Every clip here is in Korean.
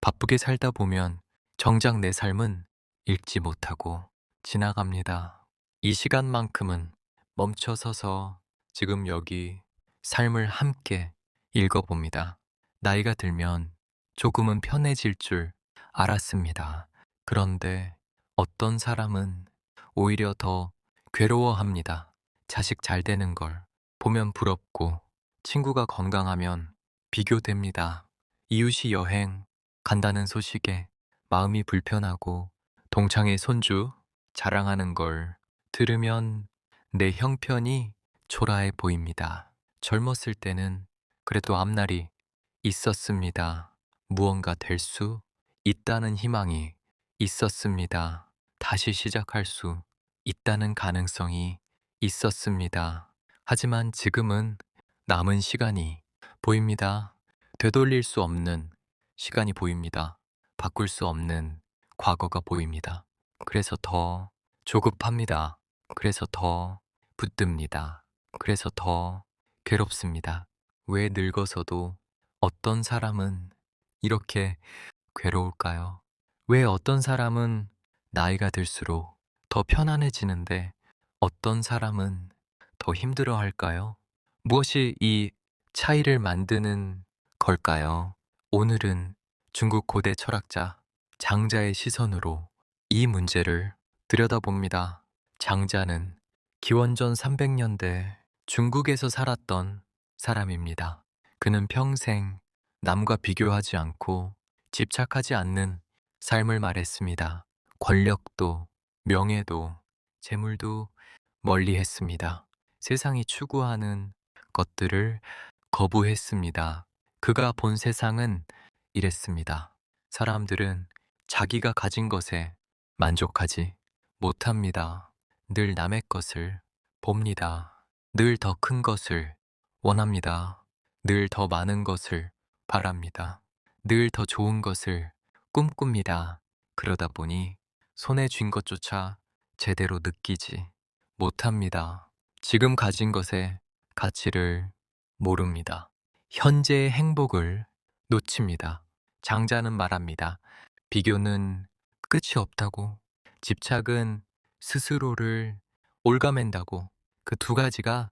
바쁘게 살다 보면 정작 내 삶은 읽지 못하고 지나갑니다. 이 시간만큼은 멈춰 서서 지금 여기 삶을 함께 읽어봅니다. 나이가 들면 조금은 편해질 줄 알았습니다. 그런데 어떤 사람은 오히려 더 괴로워합니다. 자식 잘 되는 걸 보면 부럽고 친구가 건강하면 비교됩니다. 이웃이 여행 간다는 소식에 마음이 불편하고 동창의 손주 자랑하는 걸 들으면 내 형편이 초라해 보입니다. 젊었을 때는 그래도 앞날이 있었습니다. 무언가 될 수 있다는 희망이 있었습니다. 다시 시작할 수 있다는 가능성이 있었습니다. 하지만 지금은 남은 시간이 보입니다. 되돌릴 수 없는 시간이 보입니다. 바꿀 수 없는 과거가 보입니다. 그래서 더 조급합니다. 그래서 더 붙듭니다. 그래서 더 괴롭습니다. 왜 늙어서도 어떤 사람은 이렇게 괴로울까요? 왜 어떤 사람은 나이가 들수록 더 편안해지는데 어떤 사람은 더 힘들어 할까요? 무엇이 이 차이를 만드는 걸까요? 오늘은 중국 고대 철학자 장자의 시선으로 이 문제를 들여다봅니다. 장자는 기원전 300년대 중국에서 살았던 사람입니다. 그는 평생 남과 비교하지 않고 집착하지 않는 삶을 말했습니다. 권력도, 명예도, 재물도 멀리 했습니다. 세상이 추구하는 것들을 거부했습니다. 그가 본 세상은 이랬습니다. 사람들은 자기가 가진 것에 만족하지 못합니다. 늘 남의 것을 봅니다. 늘 더 큰 것을 원합니다. 늘 더 많은 것을 바랍니다. 늘 더 좋은 것을 꿈꿉니다. 그러다 보니 손에 쥔 것조차 제대로 느끼지 못합니다. 지금 가진 것의 가치를 모릅니다. 현재의 행복을 놓칩니다. 장자는 말합니다. 비교는 끝이 없다고, 집착은 스스로를 올가맨다고, 그 두 가지가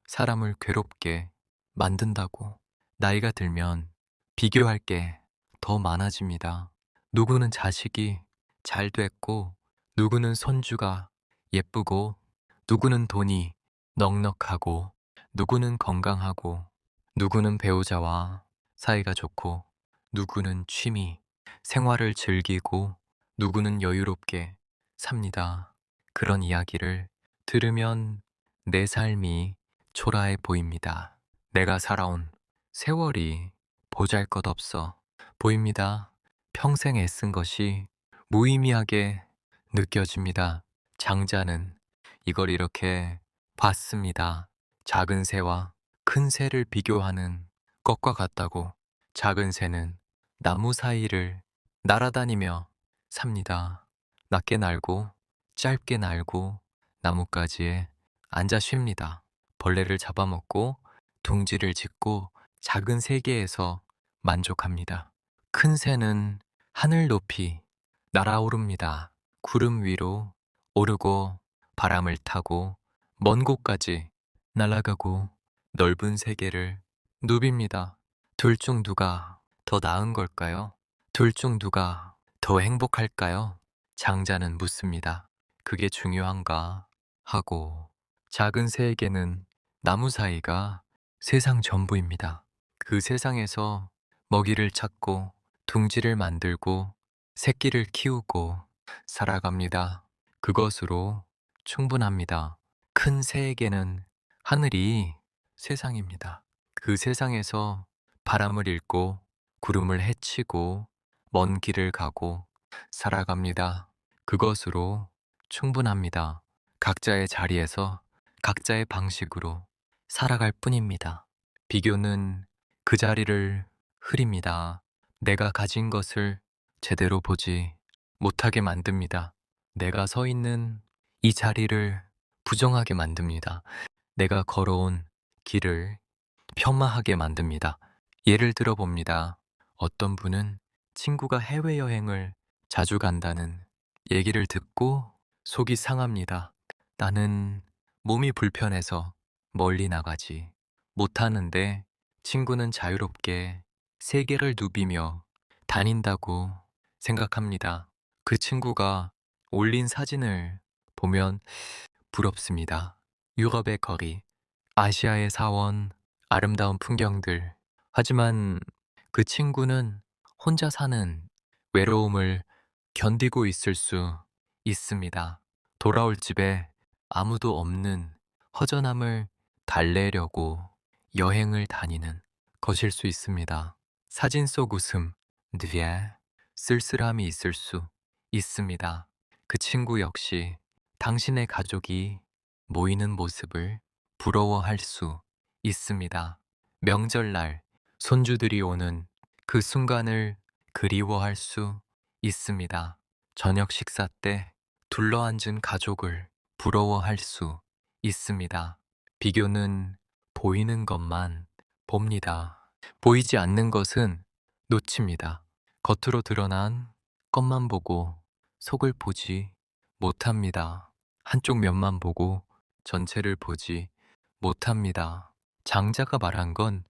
사람을 괴롭게 만든다고. 나이가 들면 비교할 게 더 많아집니다. 누구는 자식이 잘 됐고, 누구는 손주가 예쁘고, 누구는 돈이 넉넉하고, 누구는 건강하고, 누구는 배우자와 사이가 좋고, 누구는 취미, 생활을 즐기고, 누구는 여유롭게 삽니다. 그런 이야기를 들으면 내 삶이 초라해 보입니다. 내가 살아온 세월이 보잘것없어 보입니다. 평생 애쓴 것이 무의미하게 느껴집니다. 장자는 이걸 이렇게 봤습니다. 작은 새와 큰 새를 비교하는 것과 같다고. 작은 새는 나무 사이를 날아다니며 삽니다. 낮게 날고 짧게 날고 나뭇가지에 앉아 쉽니다. 벌레를 잡아먹고 둥지를 짓고 작은 세계에서 만족합니다. 큰 새는 하늘 높이 날아오릅니다. 구름 위로 오르고 바람을 타고 먼 곳까지 날아가고 넓은 세계를 누빕니다. 둘 중 누가 더 나은 걸까요? 둘 중 누가 더 행복할까요? 장자는 묻습니다. 그게 중요한가? 하고 작은 새에게는 나무 사이가 세상 전부입니다. 그 세상에서 먹이를 찾고 둥지를 만들고 새끼를 키우고 살아갑니다. 그것으로 충분합니다. 큰 새에게는 하늘이 세상입니다. 그 세상에서 바람을 읽고 구름을 헤치고 먼 길을 가고 살아갑니다. 그것으로 충분합니다. 각자의 자리에서 각자의 방식으로 살아갈 뿐입니다. 비교는 그 자리를 흐립니다. 내가 가진 것을 제대로 보지 못하게 만듭니다. 내가 서 있는 이 자리를 부정하게 만듭니다. 내가 걸어온 길을 폄하하게 만듭니다. 예를 들어 봅니다. 어떤 분은 친구가 해외여행을 자주 간다는 얘기를 듣고 속이 상합니다. 나는 몸이 불편해서 멀리 나가지 못하는데 친구는 자유롭게 세계를 누비며 다닌다고 생각합니다. 그 친구가 올린 사진을 보면 부럽습니다. 유럽의 거리, 아시아의 사원, 아름다운 풍경들. 하지만 그 친구는 혼자 사는 외로움을 견디고 있을 수 있습니다. 돌아올 집에 아무도 없는 허전함을 달래려고 여행을 다니는 것일 수 있습니다. 사진 속 웃음, 뒤에 쓸쓸함이 있을 수 있습니다. 그 친구 역시 당신의 가족이 모이는 모습을 부러워할 수 있습니다. 명절날 손주들이 오는 그 순간을 그리워할 수 있습니다. 저녁 식사 때 둘러앉은 가족을 부러워할 수 있습니다. 비교는 보이는 것만 봅니다. 보이지 않는 것은 놓칩니다. 겉으로 드러난 것만 보고 속을 보지 못합니다. 한쪽 면만 보고 전체를 보지 못합니다. 장자가 말한 건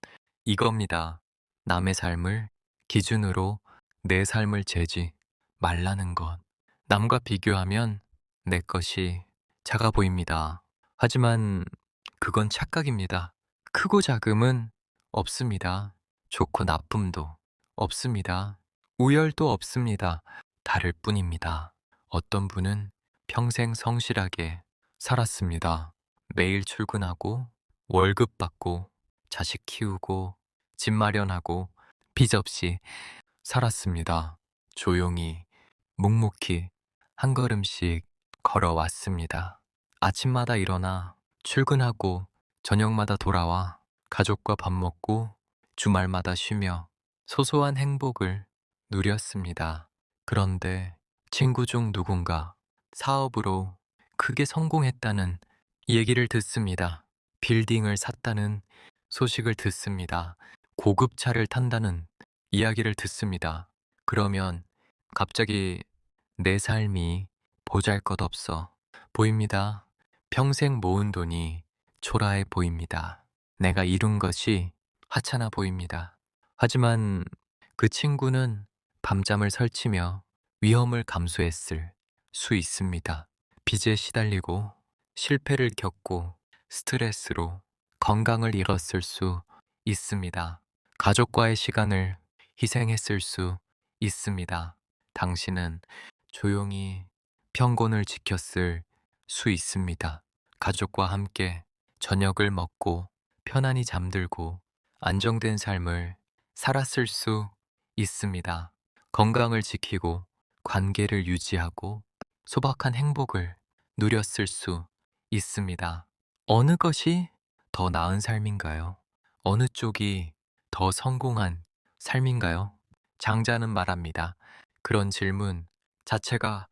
이겁니다. 남의 삶을 기준으로 내 삶을 재지 말라는 것. 남과 비교하면 내 것이 작아 보입니다. 하지만 그건 착각입니다. 크고 작음은 없습니다. 좋고 나쁨도 없습니다. 우열도 없습니다. 다를 뿐입니다. 어떤 분은 평생 성실하게 살았습니다. 매일 출근하고 월급 받고 자식 키우고 집 마련하고 빚 없이 살았습니다. 조용히 묵묵히 한 걸음씩 걸어왔습니다. 아침마다 일어나 출근하고 저녁마다 돌아와 가족과 밥 먹고 주말마다 쉬며 소소한 행복을 누렸습니다. 그런데 친구 중 누군가 사업으로 크게 성공했다는 얘기를 듣습니다. 빌딩을 샀다는 소식을 듣습니다. 고급 차를 탄다는 이야기를 듣습니다. 그러면 갑자기 내 삶이 보잘것없어 보입니다. 평생 모은 돈이 초라해 보입니다. 내가 이룬 것이 하찮아 보입니다. 하지만 그 친구는 밤잠을 설치며 위험을 감수했을 수 있습니다. 빚에 시달리고 실패를 겪고 스트레스로 건강을 잃었을 수 있습니다. 가족과의 시간을 희생했을 수 있습니다. 당신은 조용히 평균을 지켰을 수 있습니다. 가족과 함께 저녁을 먹고 편안히 잠들고 안정된 삶을 살았을 수 있습니다. 건강을 지키고 관계를 유지하고 소박한 행복을 누렸을 수 있습니다. 어느 것이 더 나은 삶인가요? 어느 쪽이 더 성공한 삶인가요? 장자는 말합니다. 그런 질문 자체가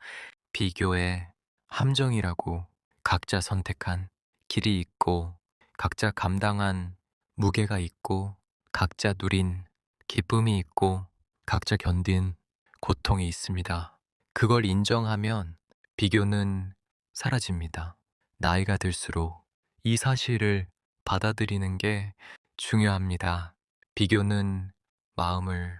비교의 함정이라고. 각자 선택한 길이 있고 각자 감당한 무게가 있고 각자 누린 기쁨이 있고 각자 견딘 고통이 있습니다. 그걸 인정하면 비교는 사라집니다. 나이가 들수록 이 사실을 받아들이는 게 중요합니다. 비교는 마음을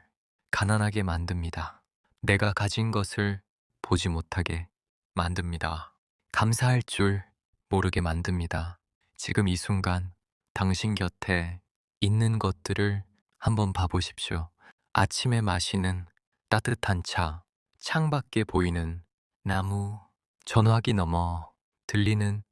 가난하게 만듭니다. 내가 가진 것을 보지 못하게 만듭니다. 감사할 줄 모르게 만듭니다. 지금 이 순간 당신 곁에 있는 것들을 한번 봐보십시오. 아침에 마시는 따뜻한 차, 창밖에 보이는 나무, 전화기 너머 들리는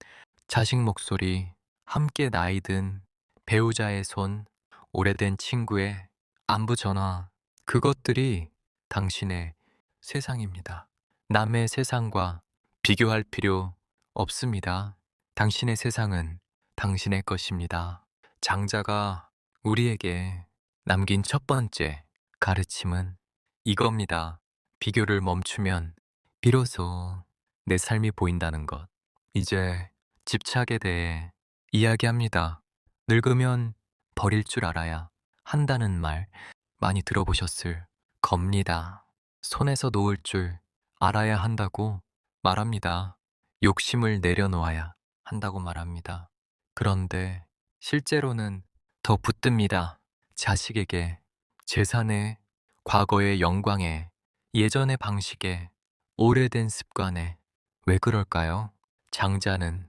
자식 목소리, 함께 나이 든 배우자의 손, 오래된 친구의 안부 전화, 그것들이 당신의 세상입니다. 남의 세상과 비교할 필요 없습니다. 당신의 세상은 당신의 것입니다. 장자가 우리에게 남긴 첫 번째 가르침은 이겁니다. 비교를 멈추면 비로소 내 삶이 보인다는 것. 이제 집착에 대해 이야기합니다. 늙으면 버릴 줄 알아야 한다는 말 많이 들어보셨을 겁니다. 손에서 놓을 줄 알아야 한다고 말합니다. 욕심을 내려놓아야 한다고 말합니다. 그런데 실제로는 더 붙듭니다. 자식에게, 재산에, 과거의 영광에, 예전의 방식에, 오래된 습관에. 왜 그럴까요? 장자는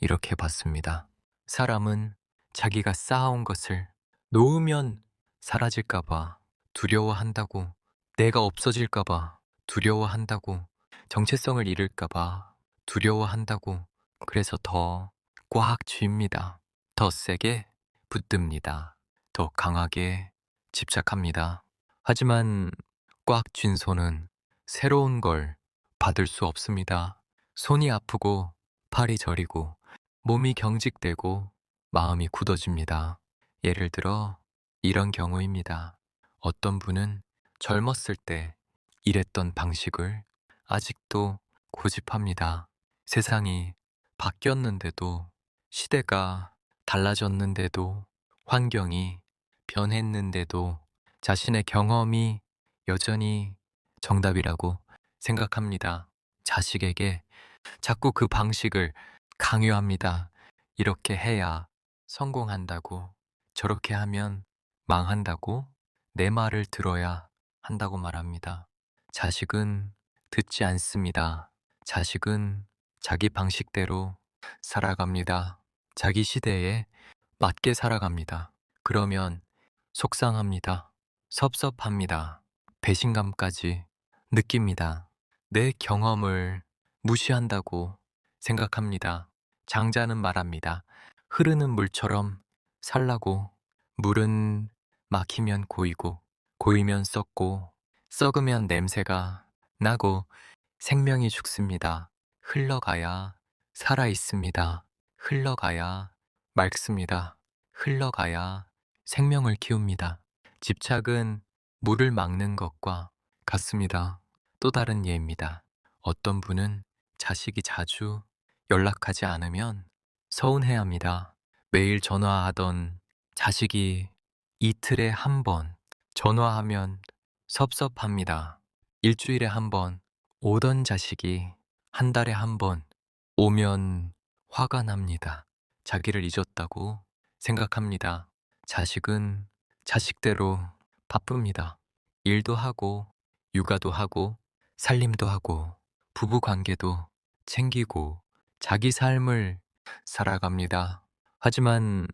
이렇게 봤습니다. 사람은 자기가 쌓아온 것을 놓으면 사라질까봐 두려워한다고, 내가 없어질까봐 두려워한다고, 정체성을 잃을까봐 두려워한다고, 그래서 더 꽉 쥡니다. 더 세게 붙듭니다. 더 강하게 집착합니다. 하지만 꽉 쥔 손은 새로운 걸 받을 수 없습니다. 손이 아프고 팔이 저리고 몸이 경직되고 마음이 굳어집니다. 예를 들어 이런 경우입니다. 어떤 분은 젊었을 때 일했던 방식을 아직도 고집합니다. 세상이 바뀌었는데도, 시대가 달라졌는데도, 환경이 변했는데도 자신의 경험이 여전히 정답이라고 생각합니다. 자식에게 자꾸 그 방식을 강요합니다. 이렇게 해야 성공한다고, 저렇게 하면 망한다고, 내 말을 들어야 한다고 말합니다. 자식은 듣지 않습니다. 자식은 자기 방식대로 살아갑니다. 자기 시대에 맞게 살아갑니다. 그러면 속상합니다. 섭섭합니다. 배신감까지 느낍니다. 내 경험을 무시한다고 생각합니다. 장자는 말합니다. 흐르는 물처럼 살라고. 물은 막히면 고이고, 고이면 썩고, 썩으면 냄새가 나고, 생명이 죽습니다. 흘러가야 살아 있습니다. 흘러가야 맑습니다. 흘러가야 생명을 키웁니다. 집착은 물을 막는 것과 같습니다. 또 다른 예입니다. 어떤 분은 자식이 자주 연락하지 않으면 서운해합니다. 매일 전화하던 자식이 이틀에 한 번 전화하면 섭섭합니다. 일주일에 한 번 오던 자식이 한 달에 한 번 오면 화가 납니다. 자기를 잊었다고 생각합니다. 자식은 자식대로 바쁩니다. 일도 하고, 육아도 하고, 살림도 하고, 부부 관계도 챙기고, 자기 삶을 살아갑니다. 하지만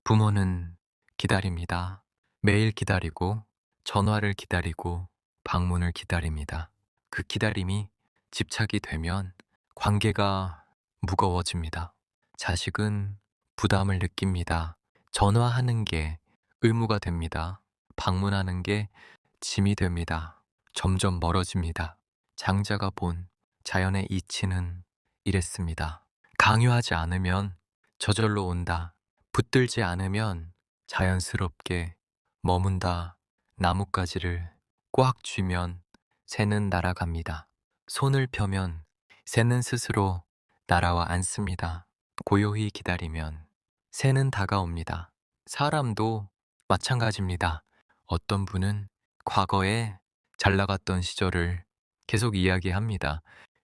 부모는 기다립니다. 매일 기다리고, 전화를 기다리고, 방문을 기다립니다. 그 기다림이 집착이 되면 관계가 무거워집니다. 자식은 부담을 느낍니다. 전화하는 게 의무가 됩니다. 방문하는 게 짐이 됩니다. 점점 멀어집니다. 장자가 본 자연의 이치는 이랬습니다. 강요하지 않으면 저절로 온다. 붙들지 않으면 자연스럽게 머문다. 나뭇가지를 꽉 쥐면 새는 날아갑니다. 손을 펴면 새는 스스로 날아와 앉습니다. 고요히 기다리면 새는 다가옵니다. 사람도 마찬가지입니다. 어떤 분은 과거에 잘 나갔던 시절을 계속 이야기합니다.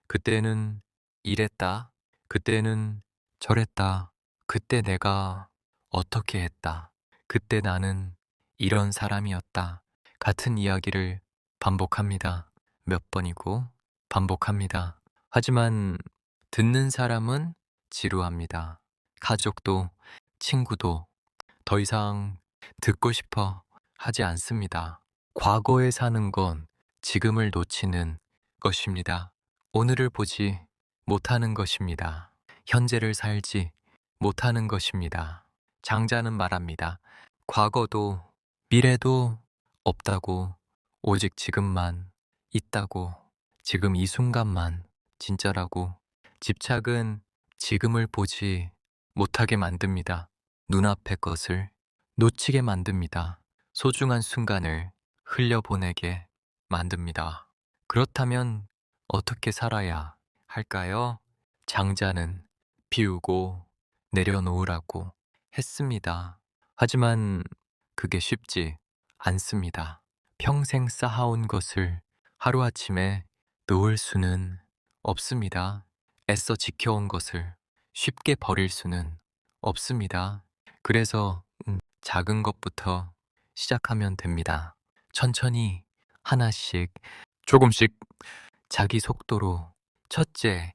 그때는 이랬다. 그때는 저랬다. 그때 내가 어떻게 했다. 그때 나는 이런 사람이었다. 같은 이야기를 반복합니다. 몇 번이고 반복합니다. 하지만 듣는 사람은 지루합니다. 가족도 친구도 더 이상 듣고 싶어 하지 않습니다. 과거에 사는 건 지금을 놓치는 것입니다. 오늘을 보지 못하는 것입니다. 현재를 살지 못하는 것입니다. 장자는 말합니다. 과거도 미래도 없다고, 오직 지금만 있다고, 지금 이 순간만 진짜라고. 집착은 지금을 보지 못하게 만듭니다. 눈앞의 것을 놓치게 만듭니다. 소중한 순간을 흘려보내게 만듭니다. 그렇다면 어떻게 살아야 할까요? 장자는 비우고 내려놓으라고 했습니다. 하지만 그게 쉽지 않습니다. 평생 쌓아온 것을 하루아침에 놓을 수는 없습니다. 애써 지켜온 것을 쉽게 버릴 수는 없습니다. 그래서 작은 것부터 시작하면 됩니다. 천천히 하나씩 조금씩 자기 속도로 첫째,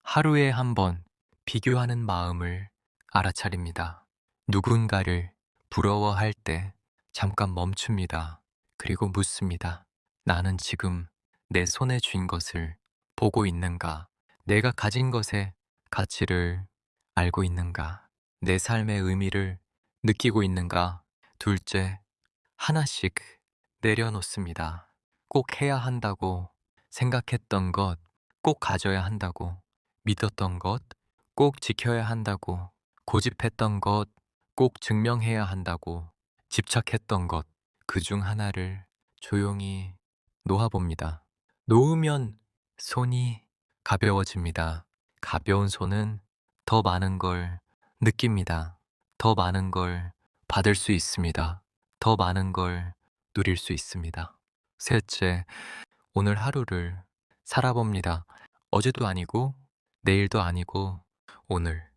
하루에 한 번 비교하는 마음을 알아차립니다. 누군가를 부러워할 때 잠깐 멈춥니다. 그리고 묻습니다. 나는 지금 내 손에 쥔 것을 보고 있는가? 내가 가진 것의 가치를 알고 있는가? 내 삶의 의미를 느끼고 있는가? 둘째, 하나씩 내려놓습니다. 꼭 해야 한다고 생각했던 것, 꼭 가져야 한다고 믿었던 것, 꼭 지켜야 한다고 고집했던 것, 꼭 증명해야 한다고 집착했던 것, 그 중 하나를 조용히 놓아봅니다. 놓으면 손이 가벼워집니다. 가벼운 손은 더 많은 걸 느낍니다. 더 많은 걸 받을 수 있습니다. 더 많은 걸 누릴 수 있습니다. 셋째, 오늘 하루를 살아봅니다. 어제도 아니고, 내일도 아니고, 오늘,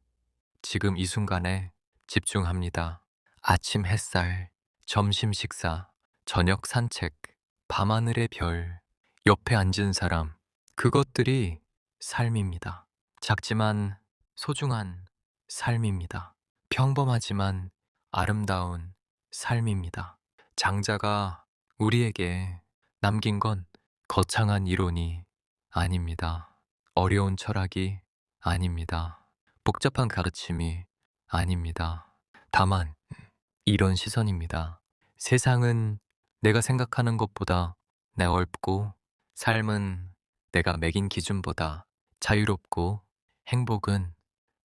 지금 이 순간에 집중합니다. 아침 햇살, 점심 식사, 저녁 산책, 밤하늘의 별, 옆에 앉은 사람, 그것들이 삶입니다. 작지만 소중한 삶입니다. 평범하지만 아름다운 삶입니다. 장자가 우리에게 남긴 건 거창한 이론이 아닙니다. 어려운 철학이 아닙니다. 복잡한 가르침이 아닙니다. 다만 이런 시선입니다. 세상은 내가 생각하는 것보다 넓고 삶은 내가 매긴 기준보다 자유롭고 행복은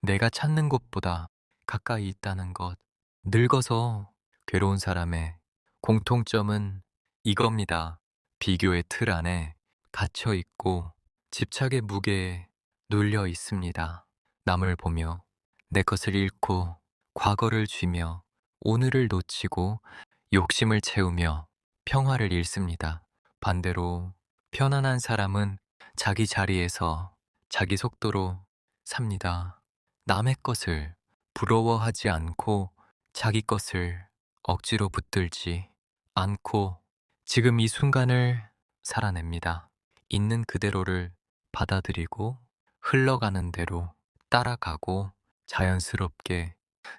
내가 찾는 곳보다 가까이 있다는 것. 늙어서 괴로운 사람의 공통점은 이겁니다. 비교의 틀 안에 갇혀 있고 집착의 무게에 눌려 있습니다. 남을 보며 내 것을 잃고 과거를 쥐며 오늘을 놓치고 욕심을 채우며 평화를 잃습니다. 반대로 편안한 사람은 자기 자리에서 자기 속도로 삽니다. 남의 것을 부러워하지 않고 자기 것을 억지로 붙들지 않고 지금 이 순간을 살아냅니다. 있는 그대로를 받아들이고 흘러가는 대로 따라가고 자연스럽게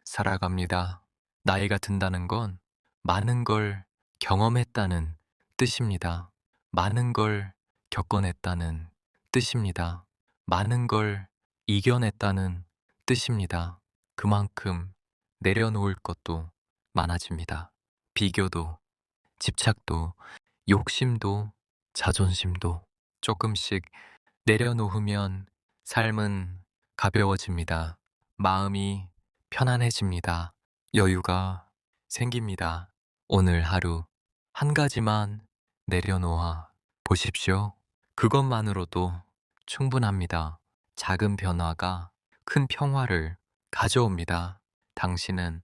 살아갑니다. 나이가 든다는 건 많은 걸 경험했다는 뜻입니다. 많은 걸 겪어냈다는 뜻입니다. 많은 걸 이겨냈다는 뜻입니다. 그만큼 내려놓을 것도 많아집니다. 비교도, 집착도, 욕심도, 자존심도 조금씩 내려놓으면 삶은 가벼워집니다. 마음이 편안해집니다. 여유가 생깁니다. 오늘 하루 한 가지만 내려놓아 보십시오. 그것만으로도 충분합니다. 작은 변화가 큰 평화를 가져옵니다. 당신은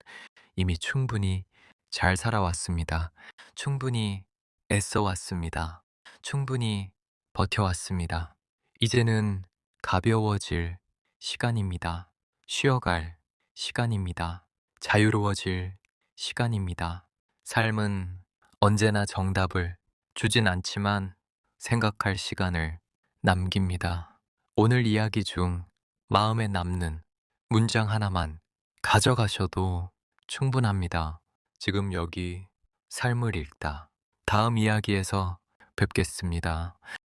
이미 충분히 잘 살아왔습니다. 충분히 애써왔습니다. 충분히 버텨왔습니다. 이제는 가벼워질 시간입니다. 쉬어갈 시간입니다. 자유로워질 시간입니다. 삶은 언제나 정답을 주진 않지만 생각할 시간을 남깁니다. 오늘 이야기 중 마음에 남는 문장 하나만 가져가셔도 충분합니다. 지금 여기 삶을 읽다. 다음 이야기에서 뵙겠습니다.